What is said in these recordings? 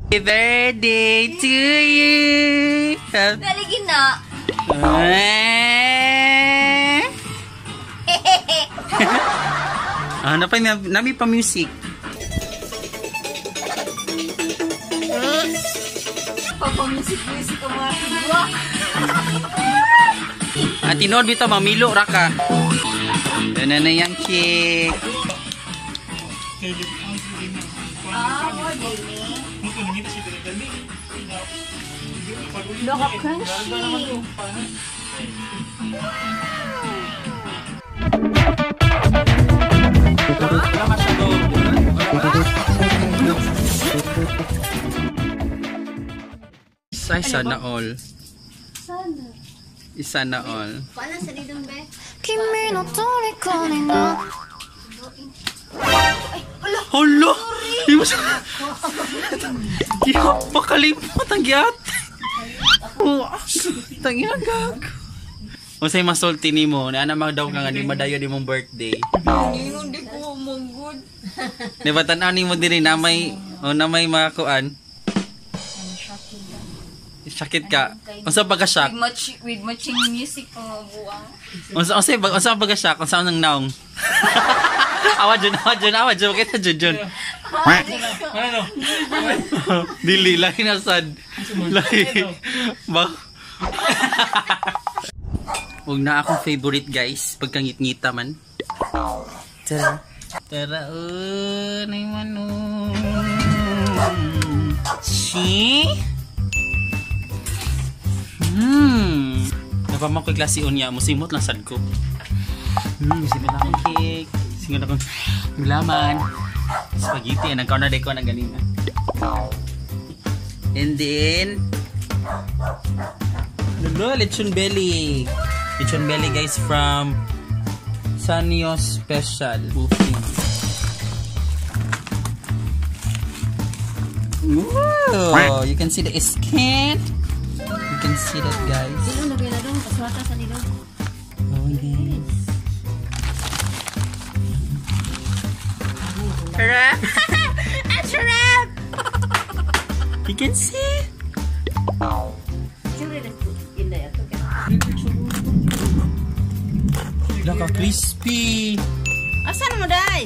Happy birthday to you. Galigin na. Ano pa nami pa music. Music ang mga tigwa. Tinod bito mamilo ra ka. Yan na yung cake. Look crunchy. Sana all. Sana all. Paano sa lidong be? Kimi no toriko ni na. Hala! Di mo siya... Di mo pakalimot ang giyat. Tangyagag. O sa'yo masulti ni mo. Naanamag daw ka nga di madayo di mong birthday. Hindi ko mong Diba tanaw ni mo din na may makakuan. Sakit ka. Unsa pagka-shock? With matching music po mga buwang. Unsa pagka-shock? Unsa nang naong? Awa dyan. Kita dyan. Ano? Dili, lahi na sad. Lahi. Ba? Huwag na akong favorite guys. Pagkangit-ngita man. Tara. Tara, naman Si? Napaman ko klase unya. Musimot lang sad ko. Musimot lang akong cake. Singon akong gulaman. Spaghetti. Nagkaw na ko na ganina. And then lechon belly. Lechon belly guys from Sanyo Special Buffet. Wow! You can see the skin. You can see that guys. Sino lagay na doon? Kaswata sa nilo. Oh yes. Sarap! Ang sarap! You can see. Naka-crispy. Asan mo, Day?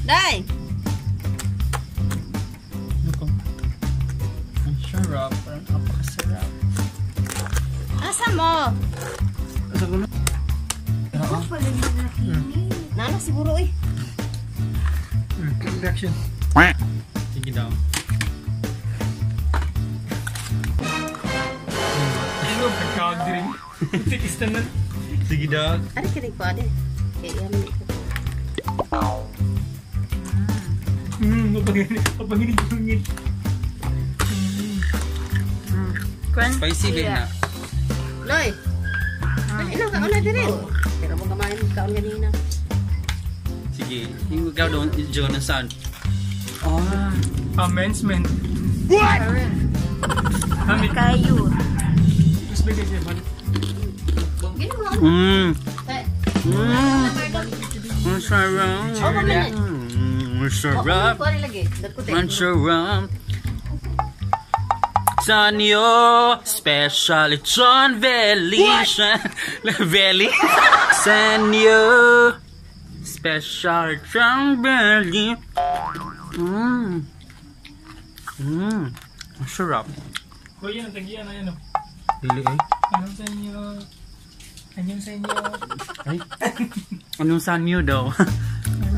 Day! Ang sarap. Parang napakasarap. Asan mo? Asa ko na? Nana siguro eh. Reaction. Sige daw. Ano? Pagkakagdiring. Tikis na. Sige daw. Ari kinig pa ade. Kaya yaman ito. Kapangin. Spicy din na. Loy! Ino ka na din. Pero mo kamain kaon ganina. Sige. Yung ikaw doon, John na saan? Amendment. What? Kayo. Gusto ba kasi man? Ang sarap. Ang sarap. Ang sarap. Sanyo Special Lechon Belly. Belly? Sanyo Special Lechon Belly. Ang sarap. Kuya, tagiyan na yan o. Lili ay. Anong sa inyo? Anong sa inyo? Ay. Anong sanyo daw?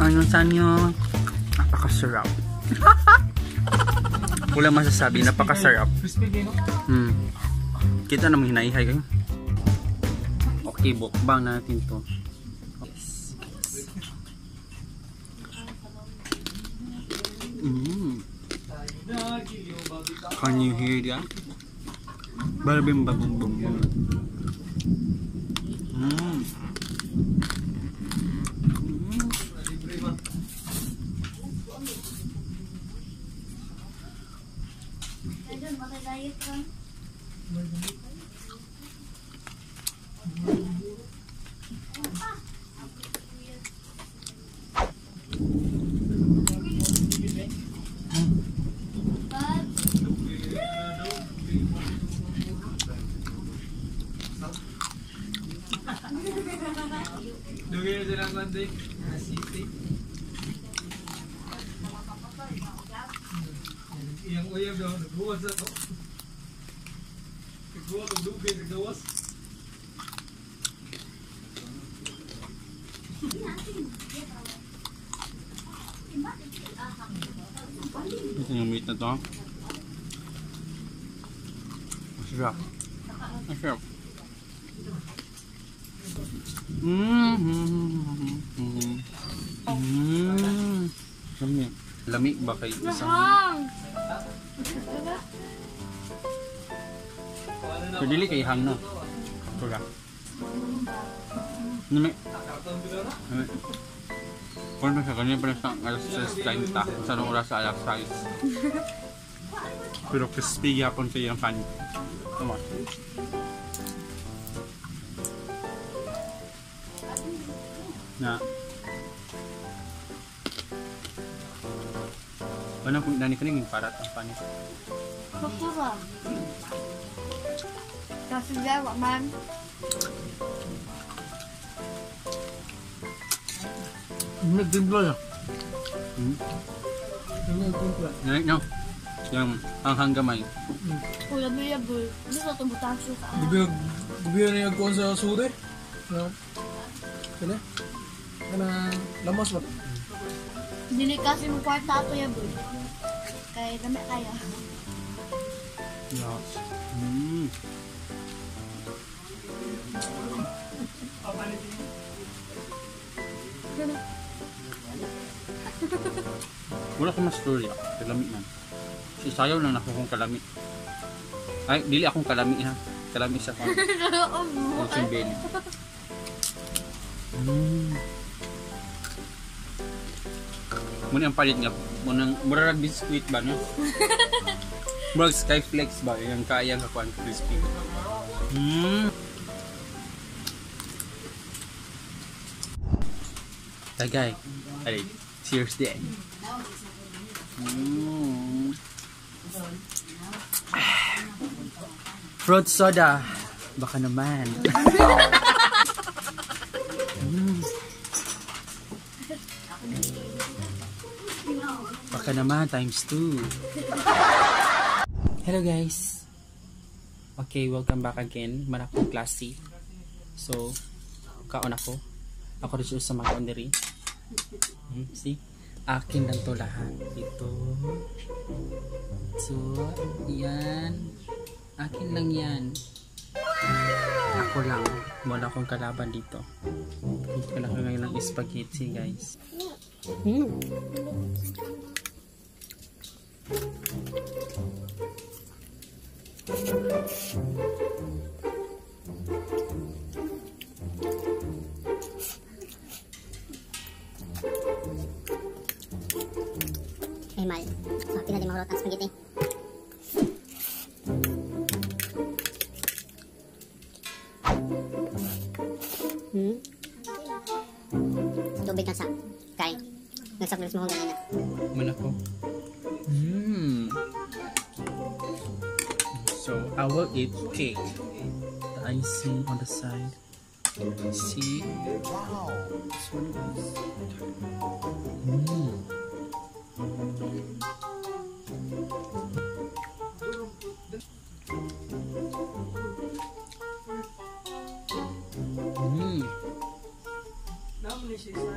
Anong sanyo? Napakasarap. Wala masasabi, napakasarap. Crispy kayo, no? Kita namang hinaihay kayo. Okay, mukbang natin to. Can you hear that? Balbim babum bum. Dugay na silang kanday. City. Iyang uyab daw. Nagbuwas na to. Nagbuwas ang dugay. Nagdawas. Ito yung meat na to. Masarap. Masarap. Lami. Lami ba kayo? So, dili kay hang no? Tura. Lami. Lami. Kung sa kanya pa sa alas 6:30, sa anong oras sa alas 6. Pero crispy yapon sa iyang pan. Tama. Na. Ano kung nani kaning parat ang panis? Kapura. Kasi gawa man. Nagdimblo na. Ngayon no. Yang ang gamay. Kuya Bia Boy. Hindi sa tumbutan siya ka. Bibigyan na yung kuwan sa sude. Kaya? Kana lamas ba? Dili kasi mo kwarta ato ya Boy. Kaya dami kaya. Yes. Wala ko mas story ah. Kalami man. Si sayaw lang ako kung kalami. Ay, dili akong kalami ha. Kalami sa kong. Lechon belly. Muna ang palit nga. Murarag biskuit ba no? Murag skyflex ba? Yung kaya nga kuhan crispy. Tagay. Ay, seriously. Fruit soda. Baka naman. Baka naman times 2. Hello guys. Okay, welcome back again. Manakong klase. So, kaon ako. Ako rin sa mga kaon diri. See? Akin lang to lahat. Ito. So, yan. Akin lang yan. Ako lang. Wala akong kalaban dito. Ito lang ngayon ng spaghetti, guys. Mal. So, pinali mahulot ang spaghetti. Tubig na sa kain. Nagsaplis mo kung ganina. Man ako. So, I will eat cake. The icing on the side. See? This one is...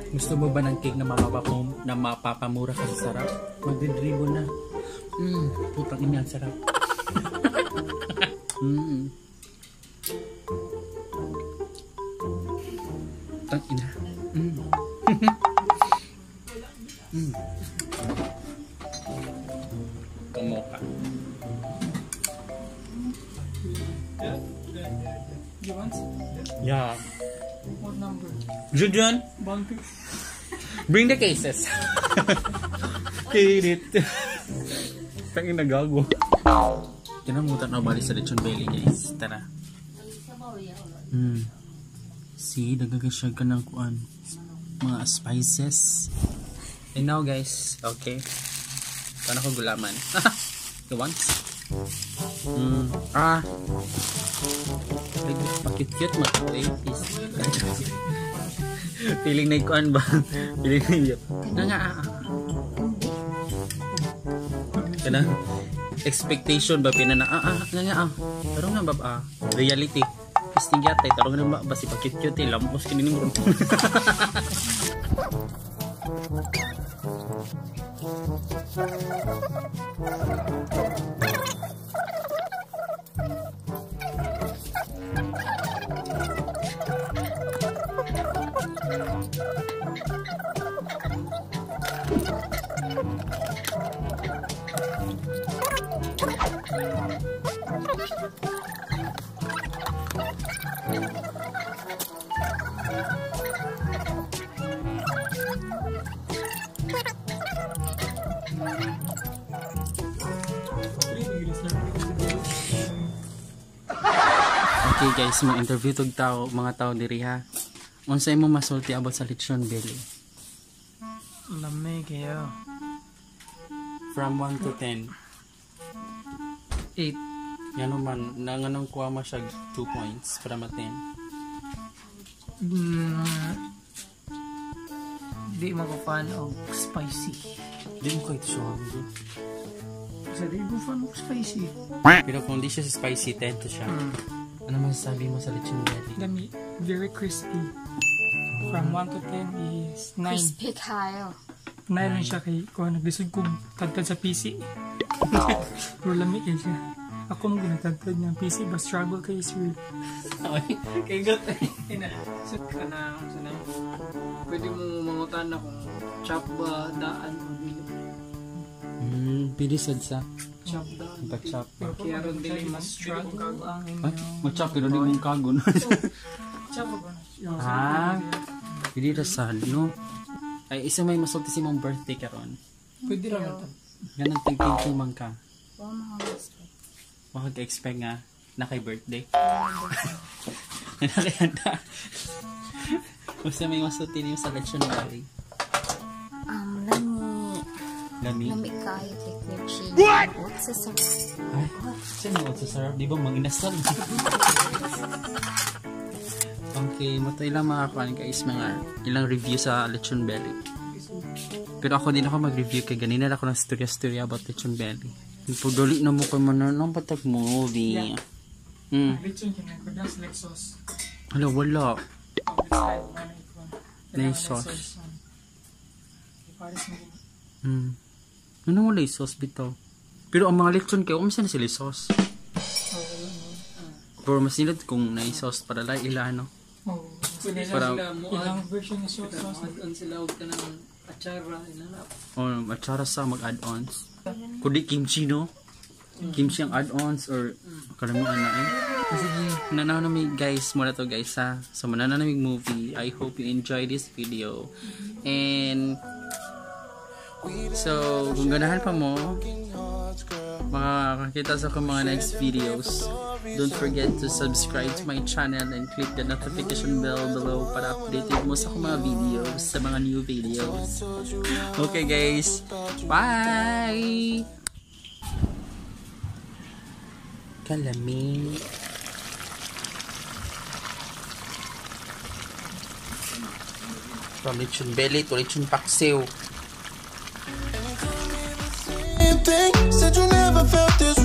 Gusto mo ba ng cake na mapapamura kasi sarap? Magdidribo na. Putang ina, sarap. Putang ina. Kamoka. You want? Yeah. What number? Julian, Bounty. bring the cases. Kirit. Tangin na gago. Kinamutan na bali sa lechon belly, guys. Tara. See, nagagasya ka ng kuan. Mga spices. And now, guys, okay. Paano ko gulaman? You want? Pakit-cute mo. Feeling na ikuan ba? Feeling na yun. Nga. Kana expectation ba pinana nga. Pero nga ba reality. Isting yatay tarong na ba basi pa cute lambos kini ning ron. Okay guys, mo interview tog mga tao diri ha. Unsay mo masulti about sa lechon belly? Lamig kayo. From 1 to 10. 8. Yan naman, nanganong kuha mo siya 2 points para ma-10. Di mo ko fan of spicy. Di mo ko ito siya. Kasi di mo fan of spicy. Pero kung di siya spicy, 10 to siya. Ano masasabi mo sa lechon belly? Dami, very crispy. From 1 to 10 is 9. Crispy kayo. 9 rin siya kay kung naglisod kong tagtad sa PC. Pero lamig kayo siya. Ako mong ginatagtad ng PC, but struggle kayo sir. Kay got So, pwede mo mangutan na kung chop ba, daan o dili. Bilisod sa Chop daan. pag-chop. Kaya ron dili mas struggle ang Ay, mag-chop pero di mong kagon. Chapa ba? Hindi rasal, no? Ay, isa may masulti si mong birthday karon. Pwede lang ito. Ganang tingting man ka. Wow, mga respect. Makag-expect nga na kay birthday. Nakayanda. Basta may masulti niyo sa lechon belly. Lami. Lami kayo, take your chin. What? What's this? Ay, saan mo sa sarap? Di ba mag-inasal? Okay, mato ilang mga kuhan guys, mga ilang review sa lechon belly. Pero ako din ako mag-review kay ganina ako ng storya about lechon belly. Pagdali na mo kayo mananong patag movie. Lechon kinakudas, like sauce. Hala, wala. It's like one Nice sauce. Paris mo Ano wala yung sauce bitaw? Pero ang mga lechon kayo, umisa na sila yung sauce. Pero mas nilad kung na-sauce para lang ilan, no? Pwede Para- sila mo Ilang version ng sauce. add-on sila og kanang atsara inanap. O matsara sa mag-add-ons. Kundi kimchi, no? Kimchi ang add-ons or karamihan na eh. Sige, nananamig guys, muna to guys ha. So mananamig movie. I hope you enjoy this video. And so, kung ganahan pa mo, makakakita sa akong mga next videos. Don't forget to subscribe to my channel and click the notification bell below para updated mo sa akong mga videos, sa mga new videos. Okay guys, bye! Kalamig. From lechon belly to lechon paksiw. Said you never felt this